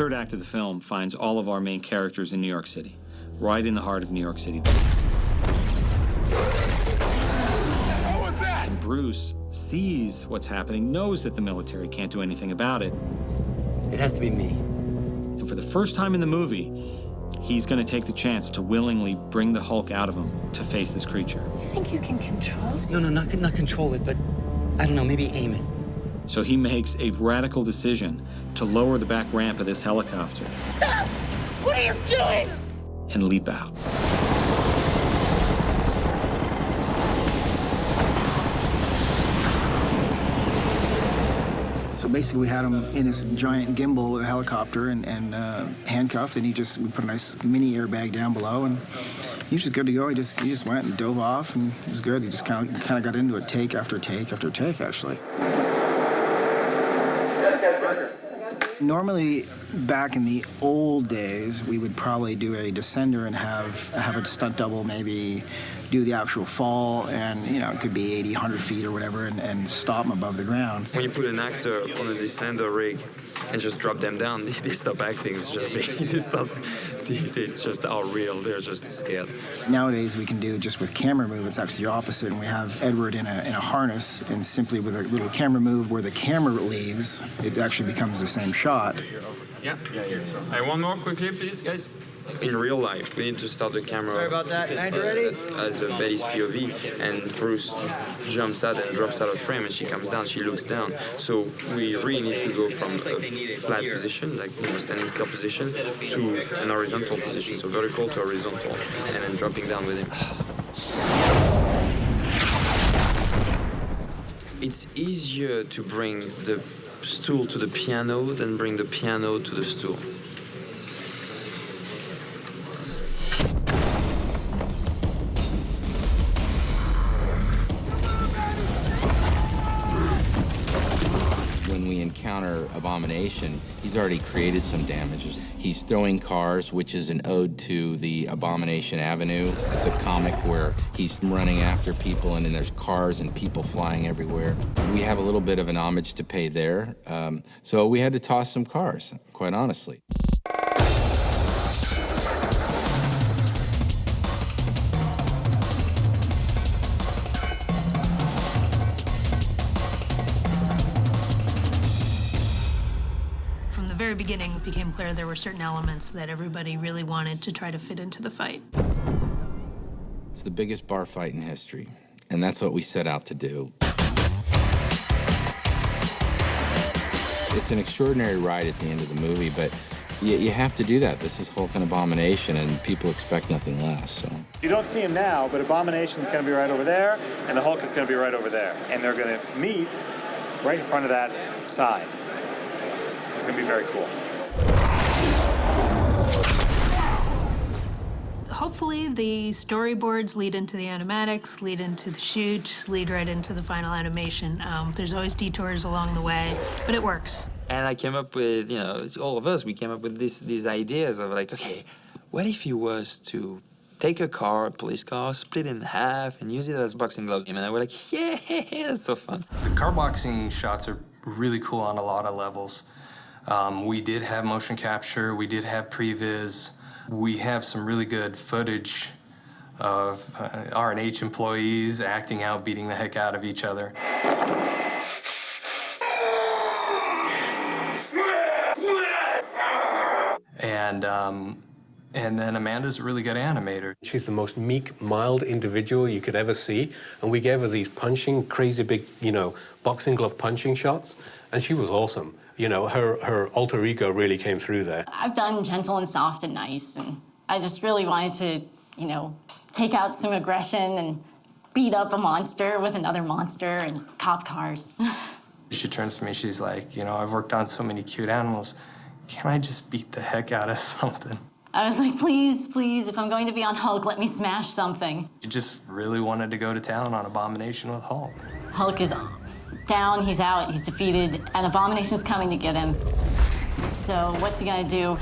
third act of the film finds all of our main characters in New York City, right in the heart of New York City. What was that? And Bruce sees what's happening, knows that the military can't do anything about it. It has to be me. And for the first time in the movie, he's going to take the chance to willingly bring the Hulk out of him to face this creature. You think you can control it? No, not control it, but I don't know, maybe aim it. So he makes a radical decision to lower the back ramp of this helicopter. Stop! What are you doing? And leap out. So basically, we had him in his giant gimbal helicopter and handcuffed, and we put a nice mini airbag down below, and he was just good to go. He just went and dove off, and it was good. He just kind of got into it, take after take after take, actually. Normally, back in the old days, we would probably do a descender and have a stunt double maybe do the actual fall, and it could be 80, 100 feet or whatever, and stop them above the ground. When you put an actor on a descender rig and just drop them down, they stop acting. It's just they just are real. They're just scared. Nowadays, we can do just with camera move. It's actually the opposite, and we have Edward in a harness, and simply with a little camera move where the camera leaves, it actually becomes the same shot. Yeah. Hey, one more quickly, please, guys. In real life, we need to start the camera. Sorry about that. Nigel, ready? As Betty's POV, and Bruce jumps out and drops out of frame, and she comes down, she looks down. So we really need to go from a flat position, like standing still position, to an horizontal position, so vertical to horizontal, and then dropping down with him. It's easier to bring the stool to the piano than bring the piano to the stool. Encounter Abomination, he's already created some damages. He's throwing cars, which is an ode to the Abomination Avenue. It's a comic where he's running after people, and then there's cars and people flying everywhere. We have a little bit of an homage to pay there, so we had to toss some cars, quite honestly. Very beginning, it became clear there were certain elements that everybody really wanted to try to fit into the fight. It's the biggest bar fight in history, and that's what we set out to do. It's an extraordinary ride at the end of the movie, but you have to do that. This is Hulk and Abomination, and people expect nothing less, so. You don't see him now, but Abomination's gonna be right over there, and the Hulk is gonna be right over there. And they're gonna meet right in front of that side. It's gonna be very cool. Hopefully the storyboards lead into the animatics, lead into the shoot, lead right into the final animation. There's always detours along the way, but it works. And I came up with, all of us, we came up with these ideas of like, okay, what if he was to take a police car, split it in half, and use it as boxing gloves? And I was like, yeah, that's so fun. The car boxing shots are really cool on a lot of levels. We did have motion capture, we did have previs. We have some really good footage of R&H employees acting out, beating the heck out of each other. And then Amanda's a really good animator. She's the most meek, mild individual you could ever see. And we gave her these punching, crazy big, boxing glove punching shots. And she was awesome. Her alter ego really came through there. I've done Gentle and Soft and Nice, and I just really wanted to, take out some aggression and beat up a monster with another monster and cop cars. She turns to me, she's like, I've worked on so many cute animals. Can I just beat the heck out of something? I was like, please, if I'm going to be on Hulk, let me smash something. She just really wanted to go to town on Abomination with Hulk. Hulk is down, he's out, he's defeated, and Abomination's coming to get him. So what's he gonna do?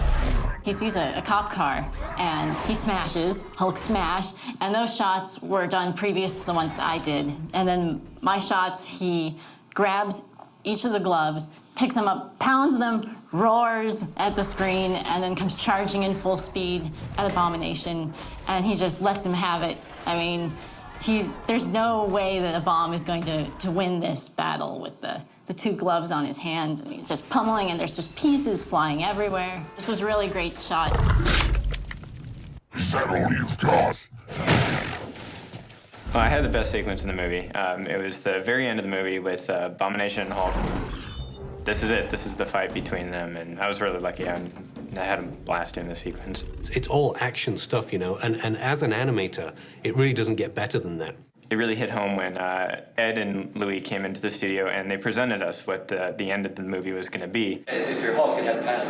He sees a cop car, and he smashes, Hulk smash, and those shots were done previous to the ones that I did. And then my shots, he grabs each of the gloves, picks them up, pounds them, roars at the screen, and then comes charging in full speed at Abomination, and he just lets him have it. I mean, there's no way that a bomb is going to win this battle with the two gloves on his hands, and he's just pummeling, and there's just pieces flying everywhere. This was a really great shot. Is that all you've got? Well, I had the best sequence in the movie. It was the very end of the movie with Abomination and Hulk. This is it. This is the fight between them, and I was really lucky. I had a blast doing the sequence. It's all action stuff, you know, and as an animator, it really doesn't get better than that. It really hit home when Ed and Louis came into the studio and they presented us what the end of the movie was going to be. If you're Hulk, it has kind of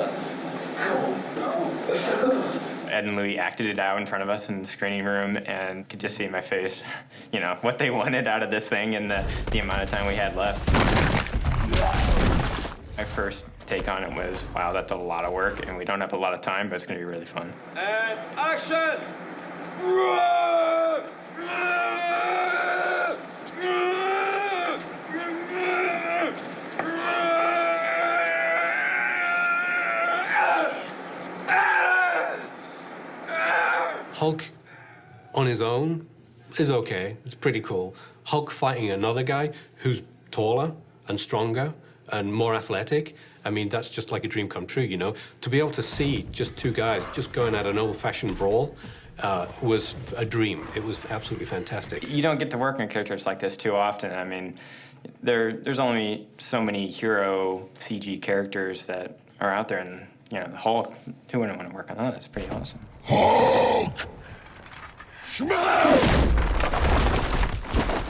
a... Ed and Louis acted it out in front of us in the screening room and could just see in my face, you know, what they wanted out of this thing and the amount of time we had left. My first take on it was, wow, that's a lot of work and we don't have a lot of time, but it's going to be really fun. And action! Hulk on his own is okay. It's pretty cool. Hulk fighting another guy who's taller and stronger and more athletic, I mean, that's just like a dream come true, you know? To be able to see just two guys just going at an old-fashioned brawl was a dream. It was absolutely fantastic. You don't get to work on characters like this too often. I mean, there's only so many hero CG characters that are out there, and, you know, the Hulk, who wouldn't want to work on that? It's pretty awesome. Hulk!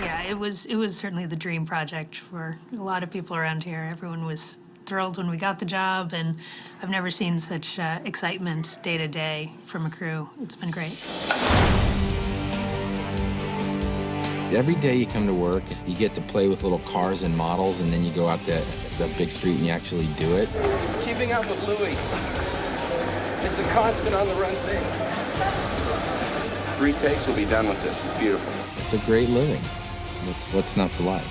Yeah, it was certainly the dream project for a lot of people around here. Everyone was thrilled when we got the job, and I've never seen such excitement day to day from a crew. It's been great. Every day you come to work, you get to play with little cars and models, and then you go out to the big street and you actually do it. Keeping up with Louis. It's a constant on-the-run thing. 3 takes, we'll be done with this. It's beautiful. It's a great living. What's not to like?